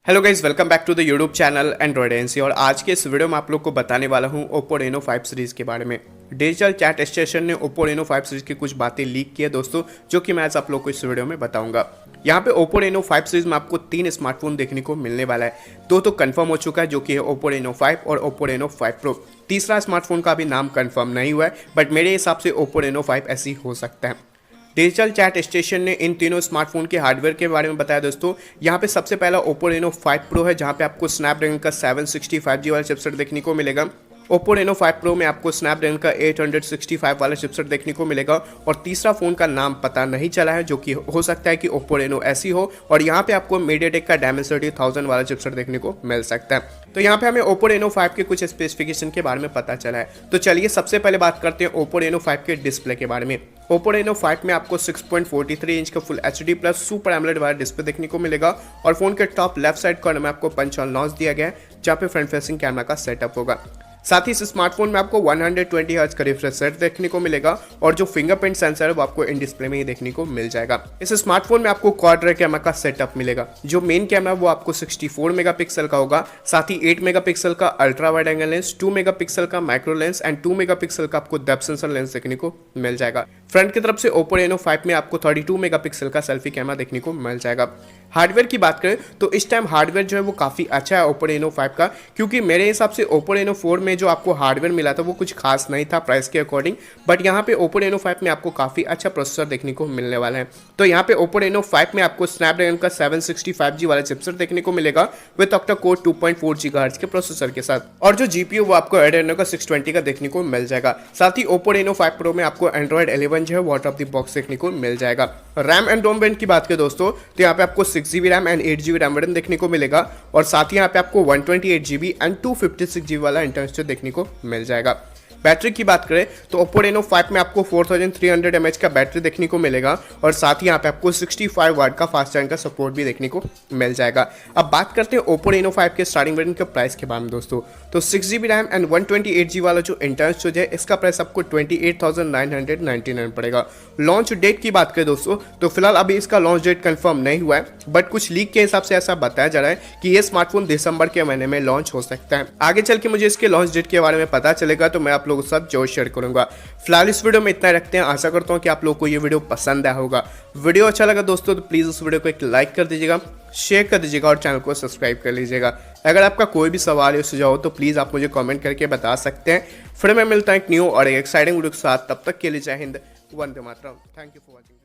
Hello guys, welcome back to the YouTube channel Android NC. और आज के इस वीडियो में आप लोग को बताने वाला हूं Oppo Reno 5 सीरीज़ के बारे में। डिजिटल चैट स्टेशन ने Oppo Reno 5 सीरीज़ की कुछ बातें लीक की है दोस्तों, जो कि मैं आज आप लोग को इस वीडियो में बताऊंगा। यहाँ पे Oppo Reno 5 सीरीज़ में आपको 3 स्मार्टफोन देखने को मिलने वाला है। दो तो कंफर्म हो चुका है, जो कि है Oppo Reno 5 और Oppo Reno 5 Pro। तीसरा स्मार्टफोन का अभी नाम कंफर्म नहीं हुआ है, बट मेरे हिसाब से Oppo Reno 5 ऐसी हो सकता है। डिजिटल चैट स्टेशन ने इन तीनों स्मार्टफोन के हार्डवेयर के बारे में बताया दोस्तों। यहाँ पे सबसे पहला Oppo Reno 5 Pro है, जहाँ पे आपको स्नैपड्रैगन का 765G वाला चिपसेट देखने को मिलेगा। Oppo Reno 5 Pro में आपको स्नैपड्रैगन का 865 वाला चिपसेट देखने को मिलेगा। और तीसरा फ़ोन का नाम पता नहीं चला है, जो कि हो सकता है कि Oppo Reno ऐसी हो। और यहाँ पे आपको MediaTek का Dimensity 1000 वाला चिपसेट देखने को मिल सकता है। तो यहाँ पे हमें Oppo Reno 5 के कुछ स्पेसिफिकेशन के बारे में पता चला है। तो चलिए सबसे पहले बात करते हैं Oppo Reno 5 के डिस्प्ले के बारे में। Oppo Reno 5 में आपको 6.43 इंच का full HD plus super AMOLED वाला डिस्प्ले देखने को मिलेगा। और फोन के टॉप लेफ्ट साइड कॉर्नर में आपको पंच होल नॉच दिया गया है, जहाँ पे फ्रंट फेसिंग कैमरा का सेटअप होगा। साथ ही इस स्मार्टफोन में आपको 120 हर्ट्ज का रिफ्रेश रेट देखने को मिलेगा। और जो फिंगरप्रिंट सेंसर है वो आपको इन डिस्प्ले में ही देखने को मिल जाएगा। इस स्मार्टफोन में आपको क्वाड रे कैमरा का सेटअप मिलेगा। जो मेन कैमरा वो आपको 64 मेगापिक्सल का होगा। साथ ही 8 मेगापिक्सल का ultra wide angle lens, 2 megapixel का माइक्रो लेंस एंड 2 मेगापिक्सल का आपको डेप्थ सेंसर लेंस देखने को मिल जाएगा। फ्रंट की तरफ से Oppo Reno 5 में आपको 32 मेगापिक्सल का सेल्फी कैमरा देखने को मिल जाएगा। हार्डवेयर की बात करें तो इस टाइम हार्डवेयर जो है वो काफ़ी अच्छा है Oppo Reno 5 का, क्योंकि मेरे हिसाब से Oppo Reno 4 में जो आपको हार्डवेयर मिला था वो कुछ खास नहीं था प्राइस के अकॉर्डिंग। बट यहाँ पे Oppo Reno 5 में आपको काफ़ी अच्छा प्रोसेसर देखने को मिलने वाला है। तो यहाँ पे Oppo Reno 5 में आपको स्नैपड्रैगन का 765G वाला चिपसेट देखने को मिलेगा विद ऑक्टा कोर 2.4 GHz के प्रोसेसर के साथ। और जो GPU वो आपको Adreno का 620 का देखने को मिल जाएगा। साथ ही Oppo Reno 5 Pro में आपको Android 11 जो है वो आउट ऑफ द बॉक्स देखने को मिल जाएगा। रैम एंड रोम वेरिएंट की बात करें दोस्तों, तो यहाँ पे आपको 6GB RAM and 8GB RAM variant देखने को मिलेगा। और साथ ही यहाँ पे आपको 128GB एंड 256GB वाला इंटरनल देखने को मिल जाएगा। बैटरी की बात करें तो Oppo Reno 5 में आपको 4300 mAh का बैटरी देखने को मिलेगा। और साथ ही यहाँ पे आपको 65 वाट का फास्ट चार्जिंग का सपोर्ट भी देखने को मिल जाएगा। अब बात करते हैं Oppo Reno 5 के स्टार्टिंग वेरिएंट के प्राइस के बारे में दोस्तों। तो 6GB रैम एंड 128GB वाला जो इंटरनल स्टोरेज है, इसका प्राइस आपको 28,999 पड़ेगा। लॉन्च डेट की बात करें दोस्तों, तो फिलहाल अभी इसका लॉन्च डेट कंफर्म नहीं हुआ है, बट कुछ लीक के हिसाब से ऐसा बताया जा रहा है कि ये स्मार्टफोन दिसंबर के महीने में लॉन्च हो सकता है। आगे चल के मुझे इसके लॉन्च डेट के बारे में पता चलेगा तो मैं आप लोगों के साथ जरूर शेयर करूंगा। फिलहाल इस वीडियो में इतना ही रखते हैं। आशा करता हूं कि आप लोगों को ये वीडियो पसंद आया होगा। वीडियो अच्छा लगा दोस्तों तो प्लीज उस वीडियो को एक लाइक कर दीजिएगा, शेयर कर दीजिएगा और चैनल को सब्सक्राइब कर लीजिएगा। अगर आपका कोई भी सवाल या सुझाव हो तो प्लीज आप मुझे कमेंट करके बता सकते हैं। फिर मैं मिलता हूं एक न्यू और एक एक्साइटिंग वीडियो के साथ। तब तक के लिए जय हिंद, वंदे मातरम। Thank you for watching.